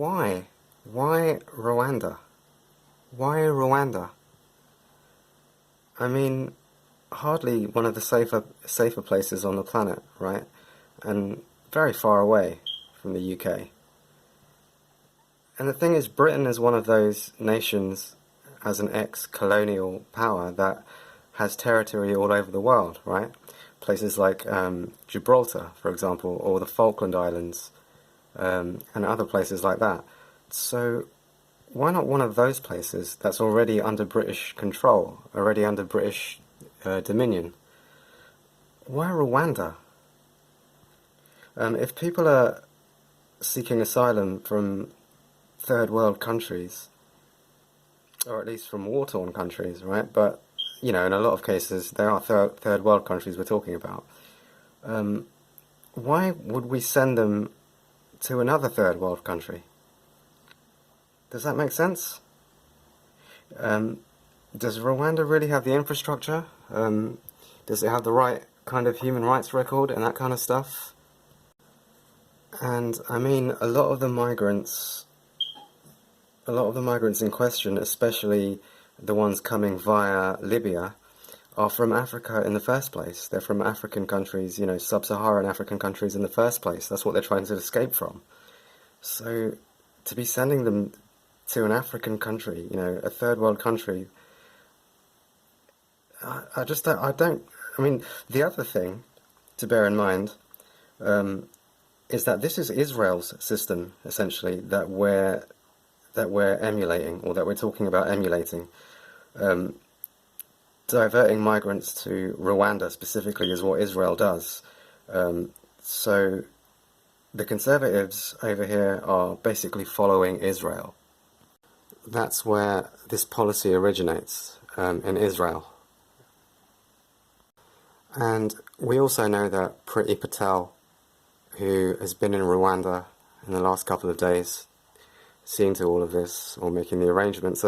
why? Why Rwanda? Why Rwanda? I mean, hardly one of the safer places on the planet, right? And very far away from the UK. And the thing is, Britain is one of those nations, as an ex-colonial power, that has territory all over the world, right? Places like Gibraltar, for example, or the Falkland Islands, and other places like that. So why not one of those places that's already under British control, already under British dominion? Why Rwanda? If people are seeking asylum from third world countries, or at least from war-torn countries, right? But, you know, in a lot of cases, there are third world countries we're talking about. Why would we send them to another third world country? Does that make sense? Does Rwanda really have the infrastructure? Does it have the right kind of human rights record and that kind of stuff? And I mean, a lot of the migrants in question, especially the ones coming via Libya, are from Africa in the first place. They're from African countries, you know, sub-Saharan African countries in the first place. That's what they're trying to escape from. So to be sending them to an African country, you know, a third world country, I mean, the other thing to bear in mind is that this is Israel's system, essentially, that we're emulating, or that we're talking about emulating. Diverting migrants to Rwanda specifically is what Israel does. So the Conservatives over here are basically following Israel. That's where this policy originates, in Israel. And we also know that Pritti Patel, who has been in Rwanda in the last couple of days, seeing to all of this, or making the arrangements,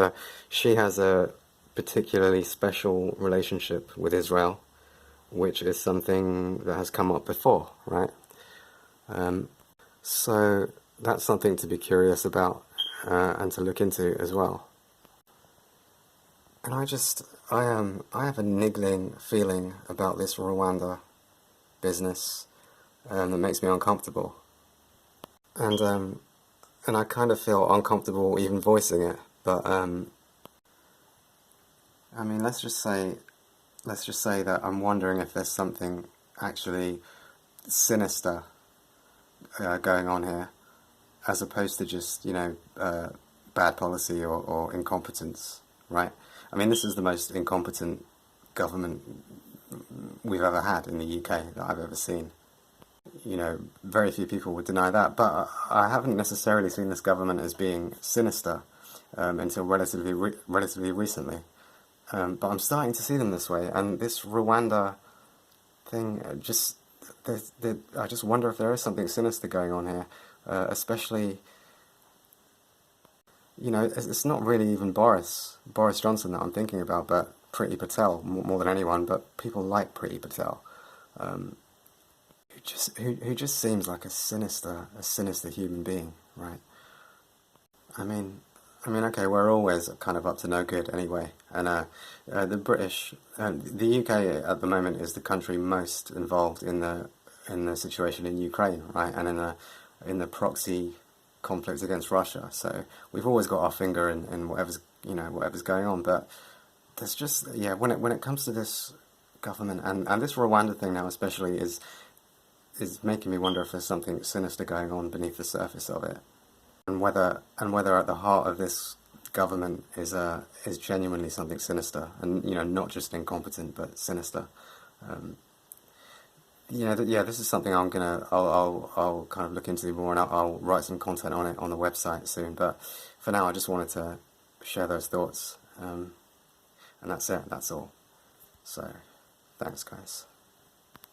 she has a particularly special relationship with Israel, which is something that has come up before, right? So that's something to be curious about and to look into as well. And I have a niggling feeling about this Rwanda business that makes me uncomfortable. And I kind of feel uncomfortable even voicing it, but I mean, let's just say that I'm wondering if there's something actually sinister going on here, as opposed to just, you know, bad policy or incompetence, right? I mean, this is the most incompetent government we've ever had in the UK that I've ever seen. You know, very few people would deny that, but I haven't necessarily seen this government as being sinister until relatively recently. But I'm starting to see them this way, and this Rwanda thing, I just wonder if there is something sinister going on here, especially, you know, it's not really even Boris Johnson that I'm thinking about, but Pritti Patel more than anyone. But people like Pritti Patel, who just seems like a sinister human being, right? I mean, okay, we're always kind of up to no good anyway, and the British, the UK at the moment is the country most involved in the situation in Ukraine, right, and in the proxy conflict against Russia. So we've always got our finger in whatever's going on. But there's just, yeah, when it comes to this government and this Rwanda thing now especially is making me wonder if there's something sinister going on beneath the surface of it, and whether at the heart of this government is genuinely something sinister, and, you know, not just incompetent but sinister. You know, this is something I'll kind of look into more, and I'll write some content on it on the website soon. But for now, I just wanted to share those thoughts, and that's it. That's all. So, thanks, guys.